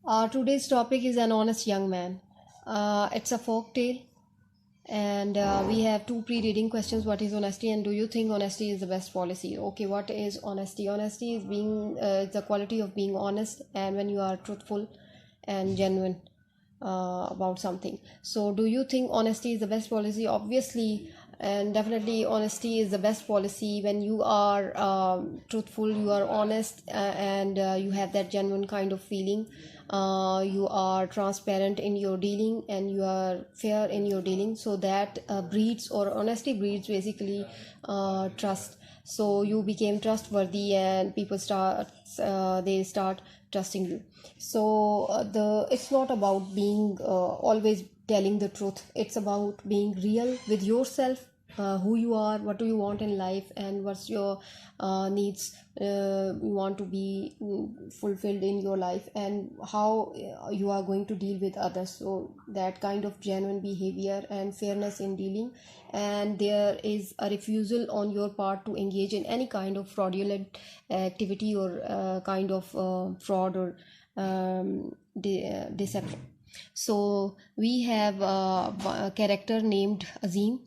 Today's topic is An Honest Young Man. It's a folk tale, and we have two pre-reading questions. What is honesty, and do you think honesty is the best policy? Okay, what is honesty? Honesty is the quality of being honest, and when you are truthful and genuine about something. So, do you think honesty is the best policy? Obviously, and definitely, honesty is the best policy when you are truthful, you are honest, and you have that genuine kind of feeling. You are transparent in your dealing and you are fair in your dealing. So, that breeds, or honesty breeds basically trust. So you became trustworthy and people start trusting you. So the it's not about being always telling the truth. It's about being real with yourself, who you are, what do you want in life, and what's your needs you want to be fulfilled in your life, and how you are going to deal with others. So that kind of genuine behavior and fairness in dealing, and there is a refusal on your part to engage in any kind of fraudulent activity or kind of fraud or deception. So we have a character named Azim,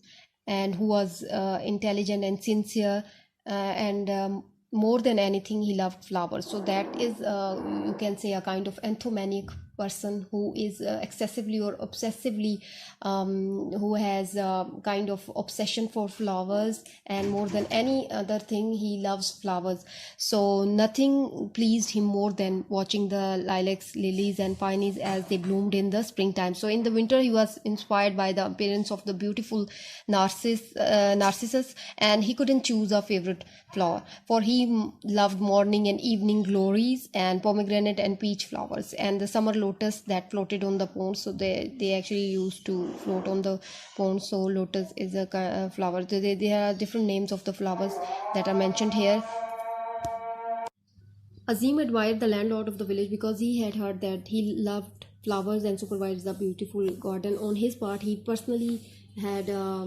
and who was intelligent and sincere, and more than anything he loved flowers. So that is, you can say, a kind of anthomaniac person who is excessively or obsessively, who has a kind of obsession for flowers, and more than any other thing he loves flowers. So nothing pleased him more than watching the lilacs, lilies and peonies as they bloomed in the springtime. So in the winter he was inspired by the appearance of the beautiful narcissus, and he couldn't choose a favorite flower, for he loved morning and evening glories and pomegranate and peach flowers and the summer lotus that floated on the pond. So they actually used to float on the pond. So lotus is a flower. There are different names of the flowers that are mentioned here. Azim admired the landlord of the village because he had heard that he loved flowers and supervised the beautiful garden. On his part, he personally had a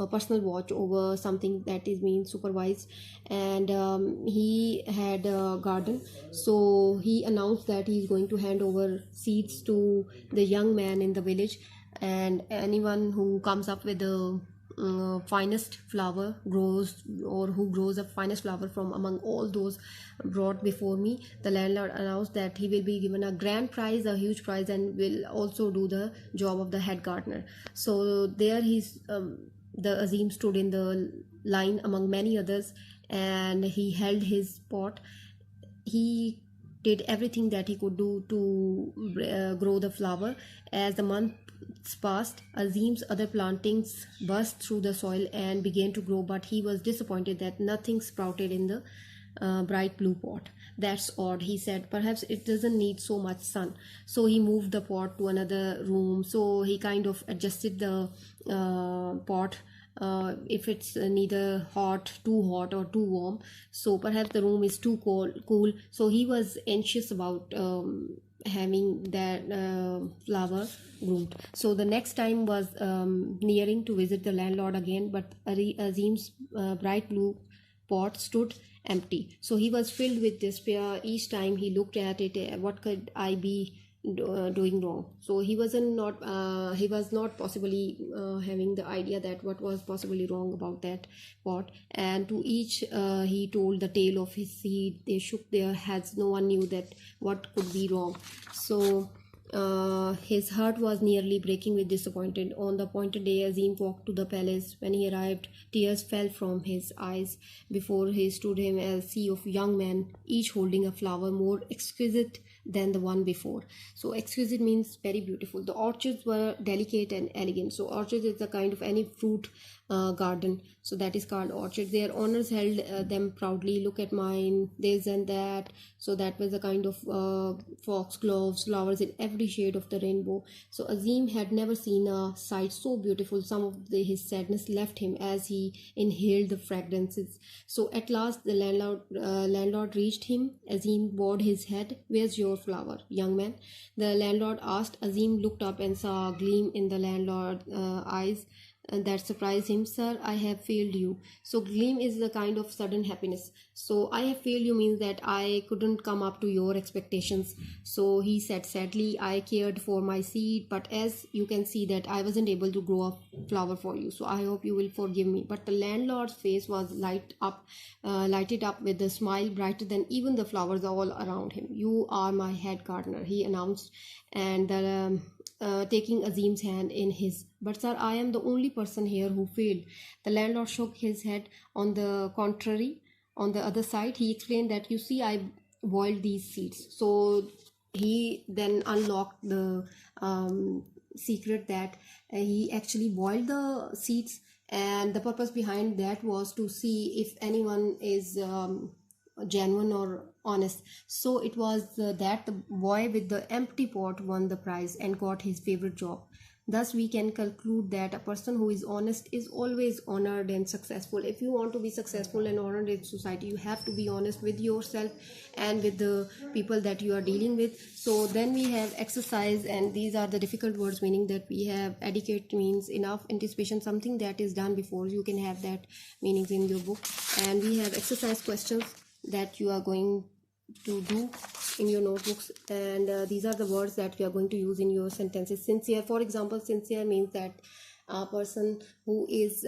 personal watch over something that is being supervised, and he had a garden. So he announced that he is going to hand over seeds to the young man in the village, and anyone who comes up with the finest flower grows, or who grows the finest flower from among all those brought before me, the landlord announced that he will be given a grand prize, a huge prize, and will also do the job of the head gardener. So there the Azim stood in the line among many others, and he held his pot. He did everything that he could do to grow the flower. As the months passed, Azim's other plantings burst through the soil and began to grow, but he was disappointed that nothing sprouted in the bright blue pot. That's odd, he said. Perhaps it doesn't need so much sun. So he moved the pot to another room. So he kind of adjusted the pot, if it's neither too hot or too warm. So perhaps the room is too cool. So he was anxious about having that flower groomed. So the next time was nearing to visit the landlord again, but Azim's bright blue pot stood empty. So he was filled with despair. Each time he looked at it, what could I be doing wrong? So he was not possibly having the idea that what was possibly wrong about that pot. And to each he told the tale of his seed. They shook their heads. No one knew that what could be wrong. So his heart was nearly breaking with disappointment. On the appointed day, Azim walked to the palace. When he arrived, tears fell from his eyes. Before he stood him a sea of young men, each holding a flower more exquisite than the one before. So exquisite means very beautiful. The orchards were delicate and elegant. So orchard is the kind of any fruit garden. So that is called orchard. Their owners held them proudly. Look at mine, this and that. So that was a kind of foxgloves, flowers in every shade of the rainbow. So Azim had never seen a sight so beautiful. Some of his sadness left him as he inhaled the fragrances. So at last the landlord reached him. Azim bowed his head. Where's your flower, young man? The landlord asked. Azim looked up and saw a gleam in the landlord's eyes. that surprised him. Sir, I have failed you. So gleam is the kind of sudden happiness. So I have failed you means that I couldn't come up to your expectations. So he said sadly, I cared for my seed, but as you can see that I wasn't able to grow a flower for you. So I hope you will forgive me. But the landlord's face was lighted up with a smile brighter than even the flowers all around him. You are my head gardener, he announced, and taking Azim's hand in his. But sir, I am the only person here who failed. The landlord shook his head. On the contrary, on the other side, he explained that, you see, I boiled these seeds. So he then unlocked the secret that he actually boiled the seeds, and the purpose behind that was to see if anyone is genuine or honest. So it was that the boy with the empty pot won the prize and got his favorite job. Thus we can conclude that a person who is honest is always honored and successful. If you want to be successful and honored in society, you have to be honest with yourself and with the people that you are dealing with. So then we have exercise, and these are the difficult words, meaning that we have educate means enough anticipation, something that is done before. You can have that meanings in your book. And we have exercise questions that you are going to do in your notebooks, and these are the words that we are going to use in your sentences. Sincere, for example, sincere means that a person who is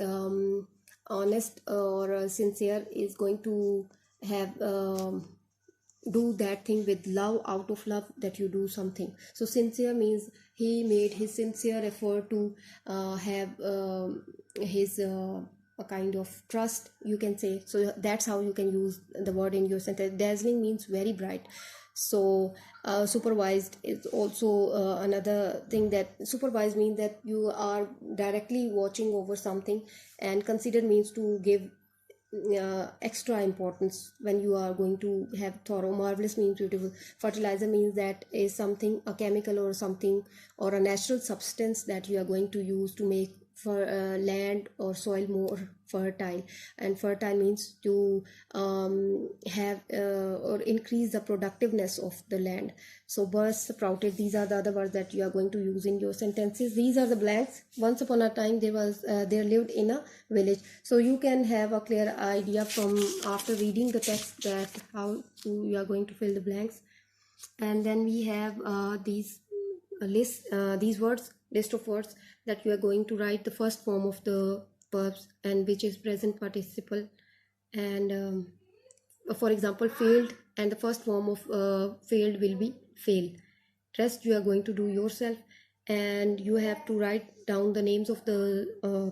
honest or sincere is going to have do that thing with love, out of love that you do something. So sincere means he made his sincere effort to have his a kind of trust, you can say. So that's how you can use the word in your sentence. Dazzling means very bright. So supervised is also another thing. That supervised means that you are directly watching over something, and considered means to give extra importance when you are going to have thorough. Marvelous means beautiful. Fertilizer means that is something, a chemical or something, or a natural substance that you are going to use to make for land or soil more fertile. And fertile means to have or increase the productiveness of the land. So burst, sprouted, these are the other words that you are going to use in your sentences. These are the blanks. Once upon a time there lived in a village. So you can have a clear idea from after reading the text that how you are going to fill the blanks. And then we have these list of words that you are going to write the first form of the verbs, and which is present participle. And for example, failed, and the first form of failed will be fail. Rest you are going to do yourself, and you have to write down the names of the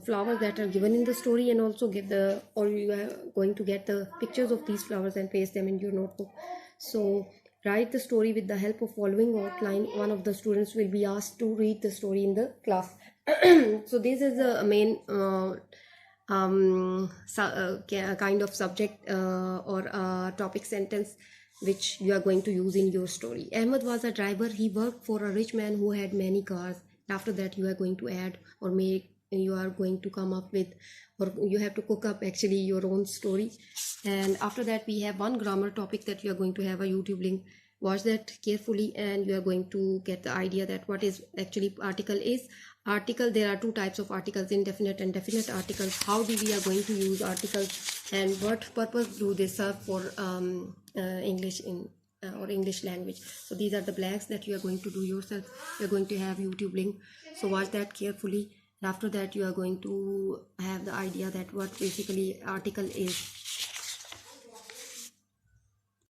flowers that are given in the story, and also give the, or you are going to get the pictures of these flowers and paste them in your notebook. So write the story with the help of following outline. One of the students will be asked to read the story in the class. So this is the main kind of subject or topic sentence which you are going to use in your story. Ahmed was a driver. He worked for a rich man who had many cars. After that, you are going to add or make, you are going to come up with, or you have to cook up actually your own story. And after that, we have one grammar topic that you are going to have a YouTube link. Watch that carefully, and you are going to get the idea that what is actually article is. Article, there are two types of articles, indefinite and definite articles. How do we are going to use articles, and what purpose do they serve for English in or English language. So these are the blanks that you are going to do yourself. You are going to have YouTube link, so watch that carefully. After that, you are going to have the idea that what basically article is.